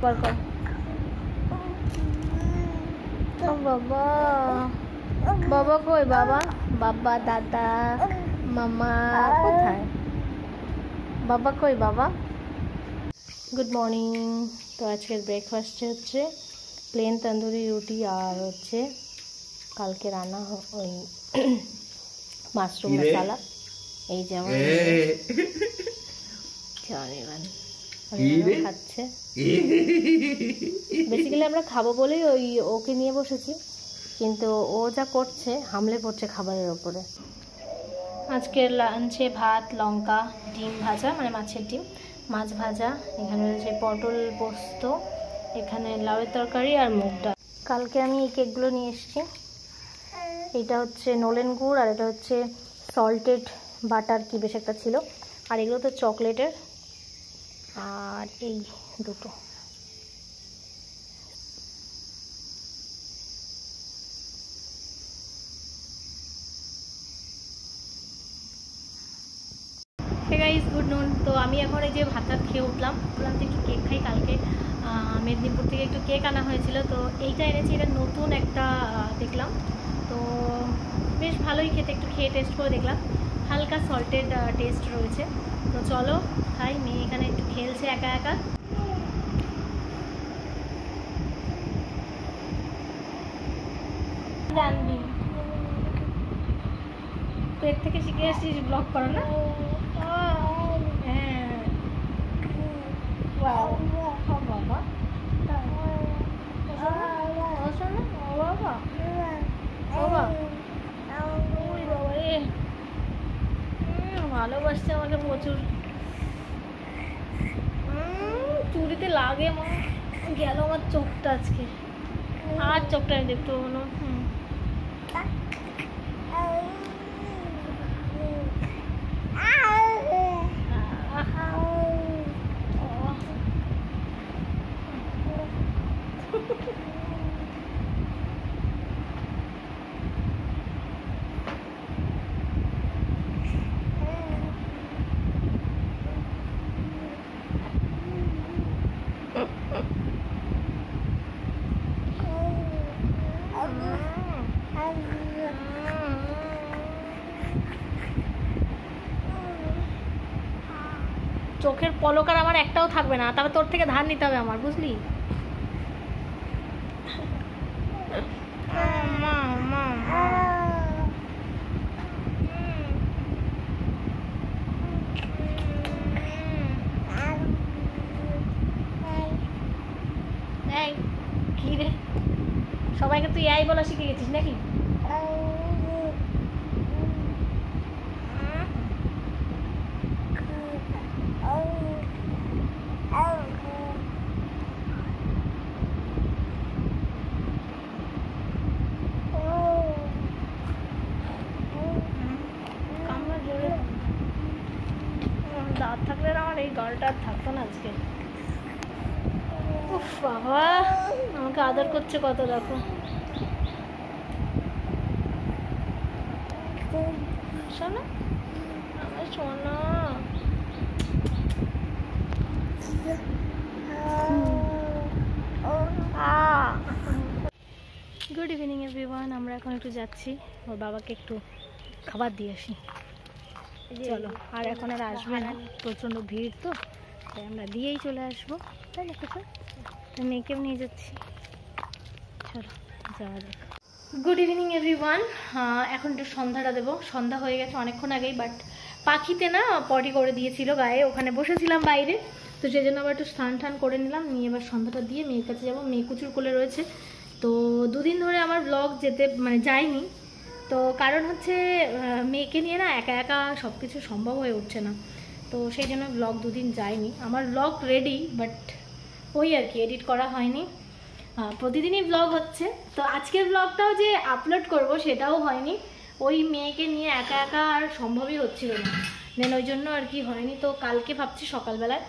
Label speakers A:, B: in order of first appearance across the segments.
A: বার কর। ও বাবা, বাবা কই? বাবা, বাবা, দাদা, মামা কোথায়? বাবা কই? বাবা। Good morning. তো আজকের ব্রেকফাস্টে হচ্ছে প্লেন তন্দুরি রুটি আর হচ্ছে কালকে রান্না ওই মাশরুম মশলা। এই যেমন খাচ্ছে। বেসিক্যালি আমরা খাবো বলেই ওই ওকে নিয়ে বসেছি, কিন্তু ও যা করছে হামলে পড়ছে খাবারের ওপরে। আজকের লাঞ্চে ভাত, লঙ্কা, ডিম ভাজা, মানে মাছের ডিম, মাছ ভাজা, এখানে রয়েছে পটল পোস্ত, এখানে লাউয়ের তরকারি আর মুগ ডাল। কালকে আমি এই কেকগুলো নিয়ে এসেছি। এটা হচ্ছে নলেন গুড় আর এটা হচ্ছে সল্টেড বাটার কি বেশ একটা ছিল, আর এগুলো তো চকলেটের। আর এই দুটো গাইস, গুড নুন। তো আমি এখন এই যে ভাত খেয়ে উঠলাম, বললাম যে একটু কেক খাই। কালকে মেদিনীপুর থেকে একটু কেক আনা হয়েছিল, তো এইটা এনেছি। এটা নতুন একটা দেখলাম, তো বেশ ভালোই খেতে। একটু খেয়ে টেস্ট করে দেখলাম, হালকা সল্টেড টেস্ট রয়েছে। তো চলো খাই। মেয়ে এখানে একটু খেলছে একা একা। জানবি তো এর থেকে শিখে আসছিস ব্লগ করো না? হ্যাঁ, বাবা ভালোবাসছে আমাকে প্রচুর। চুরিতে লাগে মা। গেল আমার চোখটা আজকে, আর চোখটা আমি দেখতে পাবো না। চোখের পলক আর আমার একটাও থাকবে না, তবে তোর থেকে ধার নিতে হবে আমার, বুঝলি? কি রে, সবাইকে তুই এই বলা শিখে গেছিস নাকি? দাঁত থাকলে আমার এই গালটা আর থাকতো না আজকে। উফ বাবা, আমাকে আদর করছে কত, দেখো। শোনা আমার সোনা। Good evening everyone. আমরা এখন একটু যাচ্ছি ওর বাবাকে একটু খাবার দিয়ে আসি। চলো, আর এখন আর আসবে না, প্রচণ্ড ভিড়, তো তাই আমরা দিয়েই চলে আসবো, তাই না? তো মেয়েকেও নিয়ে যাচ্ছি, চলো যাওয়া যাক। Good evening everyone. এখন একটু সন্ধ্যাটা দেবো। সন্ধ্যা হয়ে গেছে অনেকক্ষণ আগেই, বাট পাখিতে না পটি করে দিয়েছিল গায়ে, ওখানে বসেছিলাম বাইরে, তো সেই জন্য আবার একটু স্নান টান করে নিলাম, নিয়ে এবার সন্ধ্যাটা দিয়ে মেয়ের কাছে যাবো। মেয়ে কুচুর কোলে রয়েছে। তো দুদিন ধরে আমার ব্লগ যায়নি, তো কারণ হচ্ছে মেয়েকে নিয়ে না একা একা সব কিছু সম্ভব হয়ে উঠছে না, তো সেই জন্য ব্লগ দুদিন যায়নি। আমার ব্লগ রেডি, বাট ওই আর কি এডিট করা হয়নি। প্রতিদিনই ব্লগ হচ্ছে, তো আজকের ব্লগটাও যে আপলোড করব সেটাও হয়নি। ওই মেয়েকে নিয়ে একা একা আর সম্ভবই হচ্ছিল না, দেন ওই জন্য আর কি হয়নি। তো কালকে ভাবছি সকালবেলায়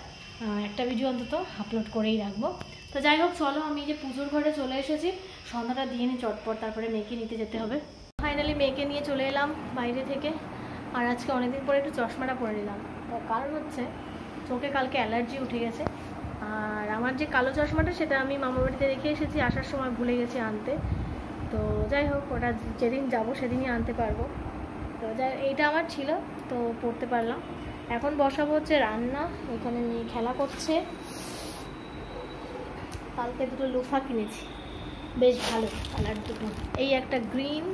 A: একটা ভিডিও অন্তত আপলোড করেই রাখবো। তো যাই হোক, চলো আমি যে পুজোর ঘরে চলে এসেছি, সন্ধ্যাটা দিয়ে নিই চটপট, তারপরে মেয়েকে নিতে যেতে হবে। ফাইনালি মেয়েকে নিয়ে চলে এলাম বাইরে থেকে, আর আজকে অনেকদিন পরে একটু চশমাটা পরে নিলাম। তার কারণ হচ্ছে চোখে কালকে অ্যালার্জি উঠে গেছে, আর আমার যে কালো চশমাটা সেটা আমি মামার বাড়িতে রেখে এসেছি, আসার সময় ভুলে গেছি আনতে। তো যাই হোক, ওটা যেদিন যাবো সেদিনই আনতে পারবো। তো যাই, এইটা আমার ছিল, তো পড়তে পারলাম। এখন বসাবো হচ্ছে রান্না। এখানে মেয়ে খেলা করছে। কালকে দুটো লোফা কিনেছি, বেশ ভালো কালার দুটো। এই একটা গ্রিন,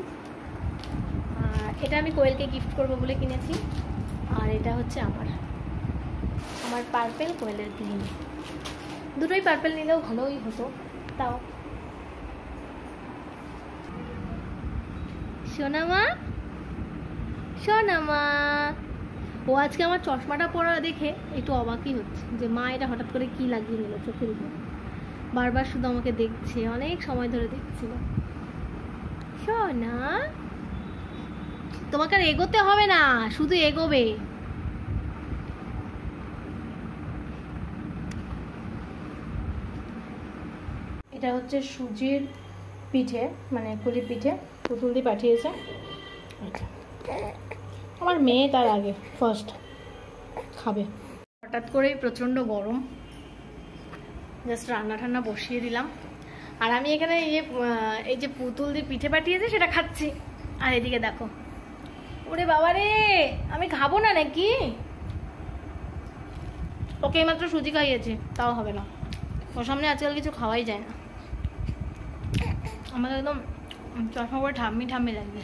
A: আর এটা আমি কোয়েলকে গিফট করবো বলে কিনেছি। আর এটা হচ্ছে আমার পার্পেল, কোয়েলের গ্রিন। দুটোই পার্পেল নিলেও ভালোই হতো। তাও সোনামা, সোনামা, ও আজকে আমার চশমাটা পরা দেখে একটু অবাকই হচ্ছে যে মা এটা হঠাৎ করে কি লাগিয়ে নিল চোখের উপর। বারবার শুধু আমাকে দেখছে, অনেক সময় ধরে দেখছিল। সোনা, তোমাকে আর এগোতে হবে না, শুধু এগোবে। এটা হচ্ছে সুজির পিঠে, মানে পুলি পিঠে, পুতুল দিয়ে পাঠিয়েছে। আমার মেয়ে তার আগে ফার্স্ট খাবে। হঠাৎ করেই প্রচণ্ড গরম, জাস্ট রান্না ঠান্না বসিয়ে দিলাম। আর আমি এখানে এই যে পুতুল দিয়ে পিঠে পাঠিয়েছে সেটা খাচ্ছি। আর এদিকে দেখো, ওরে বাবা রে, আমি খাবো না নাকি? ওকে মাত্র সুজি খাইয়েছে, তাও হবে না। ওর সামনে আজকাল কিছু খাওয়াই যায় না। আমাকে একদম চশমা করে ঠাম্মি ঠাম্মি লাগবে।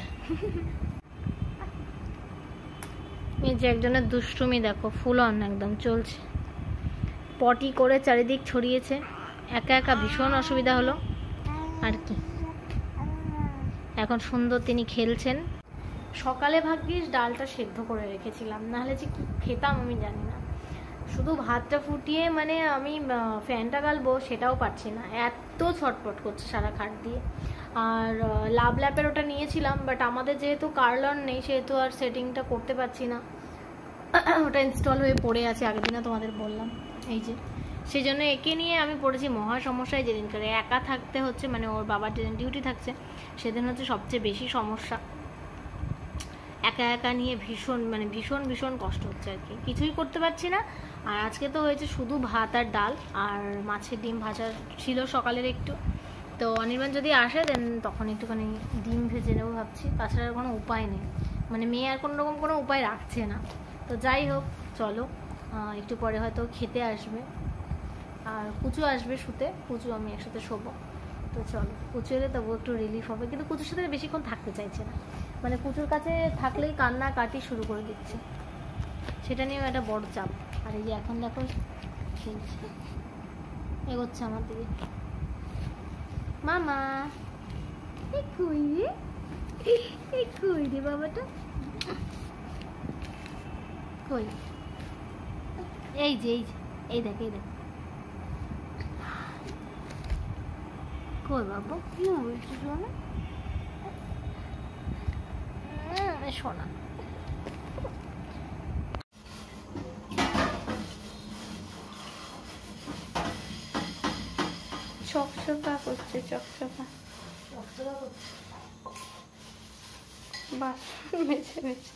A: এই যে একজনের দুষ্টুমি দেখো, ফুল অন একদম চলছে। পটি করে চারিদিক ছড়িয়েছে, একা একা ভীষণ অসুবিধা হলো আর কি। এখন সুন্দর তিনি খেলছেন। সকালে ভাগ্যিস ডালটা সেদ্ধ করে রেখেছিলাম, নাহলে যে কি খেতাম আমি জানি না। শুধু ভাতটা ফুটিয়ে মানে আমি ফ্যানটা গালবো সেটাও পারছি না, এত ছটপট করছে সারা খাট দিয়ে। আর লাভ ল্যাপের ওটা নিয়েছিলাম, বাট আমাদের যেহেতু কার্লন নেই সেহেতু আর সেটিংটা করতে পারছি না। ওটা ইনস্টল হয়ে পড়ে আছে, আগের দিনে তোমাদের বললাম। এই যে সেই জন্য একে নিয়ে আমি পড়েছি মহা সমস্যায়। যেদিন করে একা থাকতে হচ্ছে, মানে ওর বাবার যেদিন ডিউটি থাকছে সেদিন হচ্ছে সবচেয়ে বেশি সমস্যা। একা একা নিয়ে ভীষণ ভীষণ কষ্ট হচ্ছে আর কি, কিছুই করতে পারছি না। আর আজকে তো হয়েছে শুধু ভাত আর ডাল, আর মাছের ডিম ভাজা ছিল সকালের একটু। তো অনির্বাণ যদি আসে দেন তখন একটুখানি ডিম ভেজে নেবো ভাবছি, তাছাড়া কোনো উপায় নেই। মানে মেয়ে আর কোনো রকম কোনো উপায় রাখছে না। তো যাই হোক, চলো, একটু পরে হয়তো খেতে আসবে, আর কুচু আসবে শুতে। কুচু আমি একসাথে শোবো। তো চলো, কুচু এলে তবু একটু রিলিফ হবে। কিন্তু কুচুর সাথে বেশিক্ষণ থাকতে চাইছে না, মানে কুচুর কাছে থাকলেই কান্না কাটি শুরু করে দিচ্ছে, সেটা নিয়েও একটা বড় চাপ। আর এই যে এখন দেখো খেলছে, এগোচ্ছে আমার দিকে। মামা কই রে বাবাটা, কই? এই যে এই দেখ কই বাবু, কি বলছিস শোনা? শোনা, চকচকা করছে, চকচকা বাসন মেজে মেজে।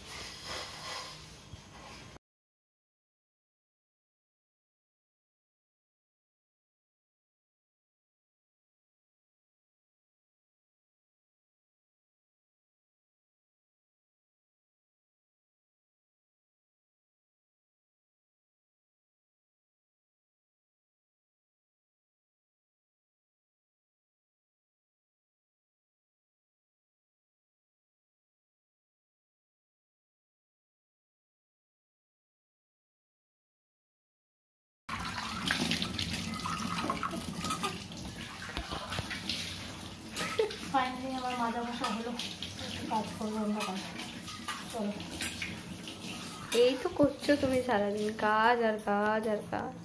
A: ফাইনালি আমার মাজা মশা হলো, কাজ করবো অন্য কাজ। চলো,
B: এই তো করছো তুমি সারাদিন কাজ আর কাজ আর কাজ,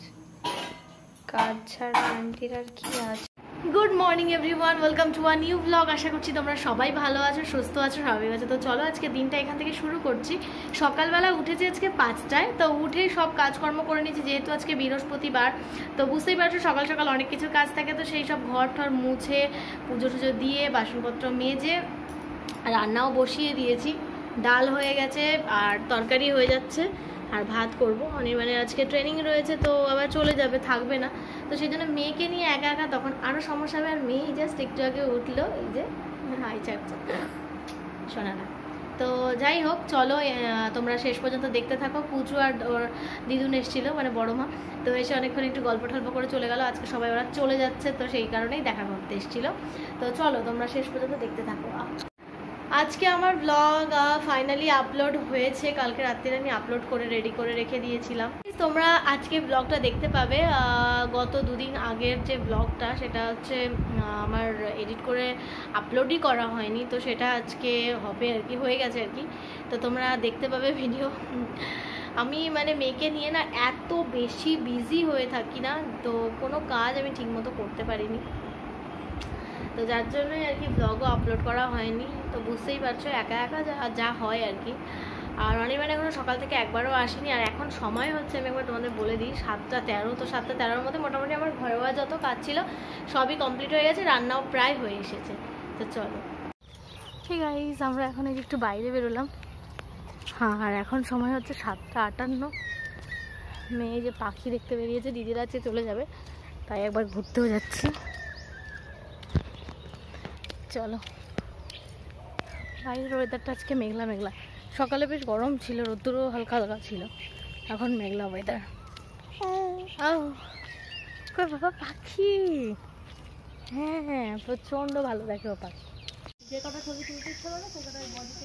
B: কাজ ছাড়া আন্টির আর কি আছে।
A: Good morning everyone, welcome to a new blog. আশা করছি তোমরা সবাই ভালো আছো, সুস্থ আছো, স্বাভাবিক আছো। তো চলো আজকে দিনটা এখান থেকে শুরু করছি। সকালবেলা উঠেছি আজকে 5টায়, তো উঠে সব কাজকর্ম করে নিয়েছি, যেহেতু আজকে বৃহস্পতিবার। তো বুঝতেই পারছো সকাল সকাল অনেক কিছু কাজ থাকে, তো সেই সব ঘর ঠর মুছে পুজো টুজো দিয়ে বাসনপত্র মেজে রান্নাও বসিয়ে দিয়েছি। ডাল হয়ে গেছে আর তরকারি হয়ে যাচ্ছে। আর ভাত করবো। অনির্বাণের আজকে ট্রেনিং রয়েছে, তো আবার চলে যাবে, থাকবে না। তো সেই জন্য মেয়েকে নিয়ে একা একা তখন আরও সমস্যা হবে। আর মেয়ে জাস্ট একটু আগে উঠলো, এই যে হাই চাচ্ছে, শোনা না। তো যাই হোক, চলো তোমরা শেষ পর্যন্ত দেখতে থাকো। পুচু আর ওর দিদুন এসেছিল, মানে বড় মা, তো এসে অনেকক্ষণ একটু গল্প টল্প করে চলে গেল। আজকে সবাই ওরা চলে যাচ্ছে, তো সেই কারণেই দেখা করতে এসেছিল। তো চলো তোমরা শেষ পর্যন্ত দেখতে থাকো। আজকে আমার ব্লগ ফাইনালি আপলোড হয়েছে। কালকে রাত্রে আমি আপলোড করে রেডি করে রেখে দিয়েছিলাম। তোমরা আজকে ব্লগটা দেখতে পাবে। গত দুদিন আগের যে ব্লগটা, সেটা হচ্ছে আমার এডিট করে আপলোডই করা হয়নি, তো সেটা আজকে হবে আর কি, হয়ে গেছে আর কি। তো তোমরা দেখতে পাবে ভিডিও। আমি মানে মেয়েকে নিয়ে না এত বেশি বিজি হয়ে থাকি না, তো কোনো কাজ আমি ঠিকমতো করতে পারিনি, তো যার জন্যই আর কি ব্লগও আপলোড করা হয়নি। তো বুঝতেই পারছো একা একা যা হয় আর কি। আর অনির্বাণ এখনো সকাল থেকে একবারও আসেনি। আর এখন সময় হচ্ছে, আমি একবার তোমাদের বলে দিই, 7:13। তো 7:13-র মধ্যে মোটামুটি আমার ঘরোয়া যত কাজ ছিল সবই কমপ্লিট হয়ে গেছে, রান্নাও প্রায় হয়ে এসেছে। তো চলো ঠিক আছে, আমরা এখন একটু বাইরে বেরোলাম। হ্যাঁ, আর এখন সময় হচ্ছে 7:58। মেয়ে যে পাখি দেখতে বেরিয়েছে, দিদিরা আজকে চলে যাবে, তাই একবার ঘুরতেও যাচ্ছি। চলো, বাইরের ওয়েদারটা আজকে মেঘলা মেঘলা। সকালে বেশ গরম ছিল, রোদ্দুরও হালকা হালকা ছিল, এখন মেঘলা ওয়েদার। কই বাবা পাখি? হ্যাঁ হ্যাঁ, প্রচন্ড ভালো দেখে ও পাখি। যে কটা ছবি তুলতে ইচ্ছে করে সে কটা বডিতে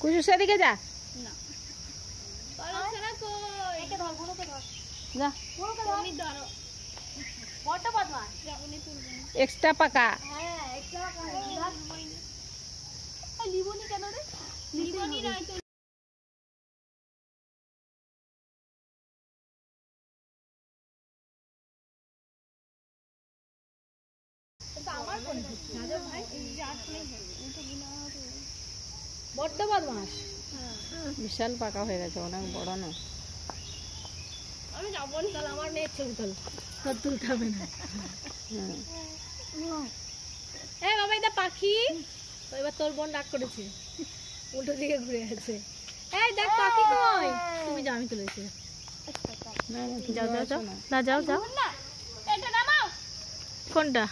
A: কুচু সেদিকে যা না, এক্সট্রা পাকা। লিবনি কেন রে? লিবনি নয় তো, বড্ড বদমাস, বিশাল পাকা হয়ে গেছে, অনেক বড় না। আমি যাবো না, তাহলে আমার মেয়ের ছবি তোল, তোর তুলতে হবে না। এই বাবা, এটা পাখি। এবার তোর বোন ডাক করেছে, উল্টো দিকে ঘুরে আছে। এই দেখ পাখি কই? তুমি যাও, আমি তুলেছি। যাও যাও যাও না, যাও যাও। কোনটা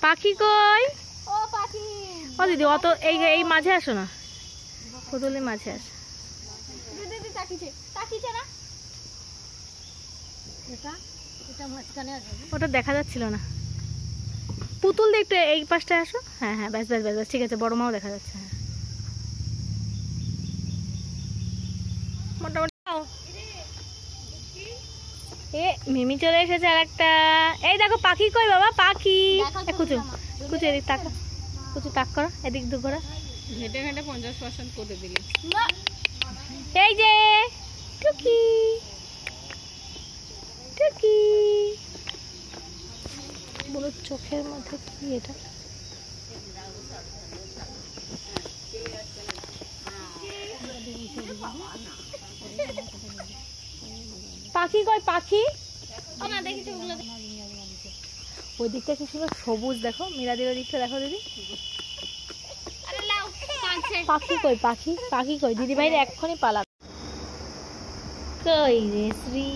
A: পাখি কই? ও পাখি। ও দিদি, অত এই মাঝে আসো না, পুতুলের মাঝে আসো। দিদি তাকিছে, তাকিছে না, এটা মাঝখানে আছে, ওটা দেখা যাচ্ছিল না। পুতুল দেখতে এই পাশটায় আসো। হ্যাঁ হ্যাঁ, ব্যাস ব্যাস ব্যাস, ঠিক আছে, বড় মাও দেখা যাচ্ছে। হ্যাঁ, মোটামুটি। এ মিমি চলে এসেছে আর একটা। এই দেখো পাখি কই বাবা? পাখি কুচু, কুচু এদিক তাকা, কুচু তাক করো, এদিক দু ঘোরা। হেঁটে হেঁটে 50% করে দিলি। এই যে টুকি, টুকি বড় চোখের মধ্যে কি এটা? পাখি কই? পাখি ওই দিকটা কি সুন্দর সবুজ, দেখো মীরাদির ওই দিকটা দেখো দিদি। পাখি কই? পাখি, পাখি কই? দিদি ভাইরে এক্ষুনি পালা। কই রে শ্রী,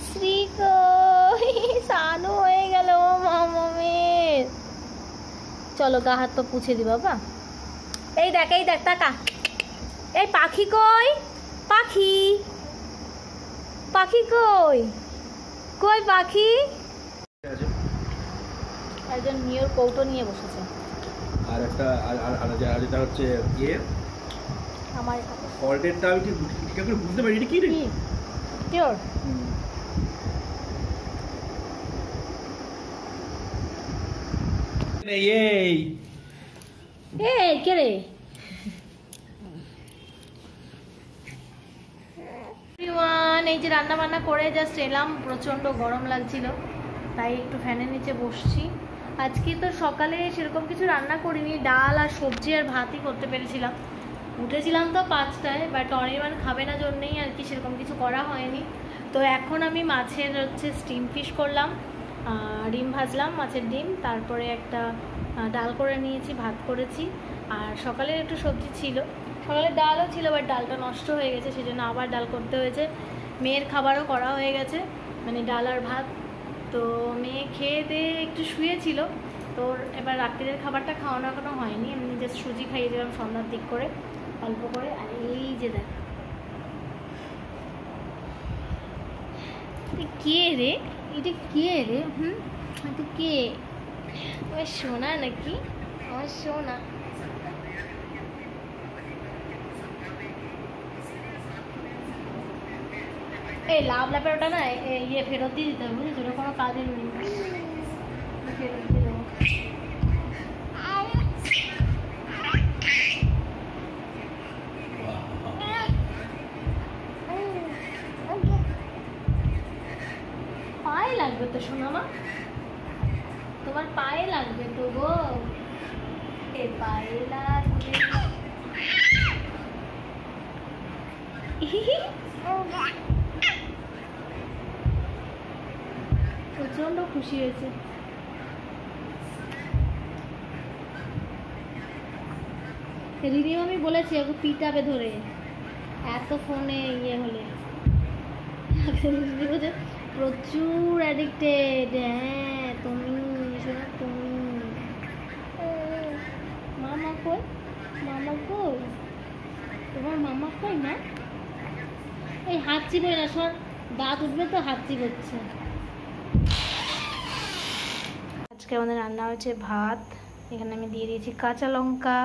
A: শ্রী কই? সানু হয়ে গেল মামামের। চলো গা হাত তো পুছে দি বাবা। এই দেখ, এই দেখ, তাকা। এই পাখি কই? পাখি, পাখি কই? কই পাখি? একজন নিয়োর কৌটো নিয়ে বসেছে।
C: আর একটা আর যেটা হচ্ছে ইয়ে
A: আমার
C: ফল্টেরটা আমি ঠিক করে বুঝতে পারি এটা কি রে?
A: কিওর
C: এই
A: এই কে রে? এই যে রান্না বান্না করে জাস্ট এলাম, প্রচন্ড গরম লাগছিল, তাই একটু ফ্যানের নিচে বসছি। আজকে তো সকালে সেরকম কিছু রান্না করিনি, ডাল আর সবজি আর ভাতই করতে পেরেছিলাম। উঠেছিলাম তো 5টায়, বাট অনির্বাণ খাবে না জন্যেই আর কি সেরকম কিছু করা হয়নি। তো এখন আমি মাছের হচ্ছে স্টিম ফিশ করলাম, ডিম ভাজলাম, মাছের ডিম, তারপরে একটা ডাল করে নিয়েছি, ভাত করেছি, আর সকালে একটু সবজি ছিল, সকালে ডালও ছিল, বাট ডালটা নষ্ট হয়ে গেছে, সেই জন্য আবার ডাল করতে হয়েছে। মেয়ের খাবারও করা হয়ে গেছে, মানে ডাল আর ভাত। তো মেয়ে খেয়ে দিয়ে একটু শুয়েছিল, তো এবার রাত্রির খাবারটা খাওয়ানো এখনো হয়নি, এমনি জাস্ট সুজি খাইয়ে দিলাম সন্ধ্যার দিক করে অল্প করে। আর এই যে দেখ কে রে, এটা কে রে? এটা কে? আমার সোনা নাকি? আমার সোনা। এই লাভ লাভের ওটা না ইয়ে ফেরত দিয়ে দিতে হবে, বুঝেছ? ওটা কোনো কাজের নেই, ফেরত দিয়ে দেবো। পায়ে লাগবে তো সোনামা, তোমার পায়ে লাগবে তো গো, এ পায়ে লাগবে। প্রচন্ড খুশি হয়েছে। রিনিও আমি বলেছি ওকে পিটাবে ধরে, এত ফোনে ইয়ে হলে। প্রচুর অ্যাডিক্টেড। হ্যাঁ তুমি শোনো, তুমি মামা কই, মামা কই, তোমার মামা কই না? এই হাত চিবোই না, শোন দাঁত উঠবে তো, হাত চিবোচ্ছে। আজকে আমাদের রান্না হয়েছে ভাত, এখানে আমি দিয়ে দিয়েছি কাঁচা লঙ্কা,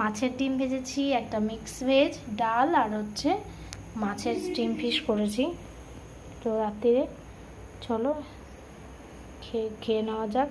A: মাছের ডিম ভেজেছি, একটা মিক্স ভেজ, ডাল, আর হচ্ছে মাছের স্টিম ফিশ করেছি। তো রাত্রিরে চলো খেয়ে নেওয়া যাক।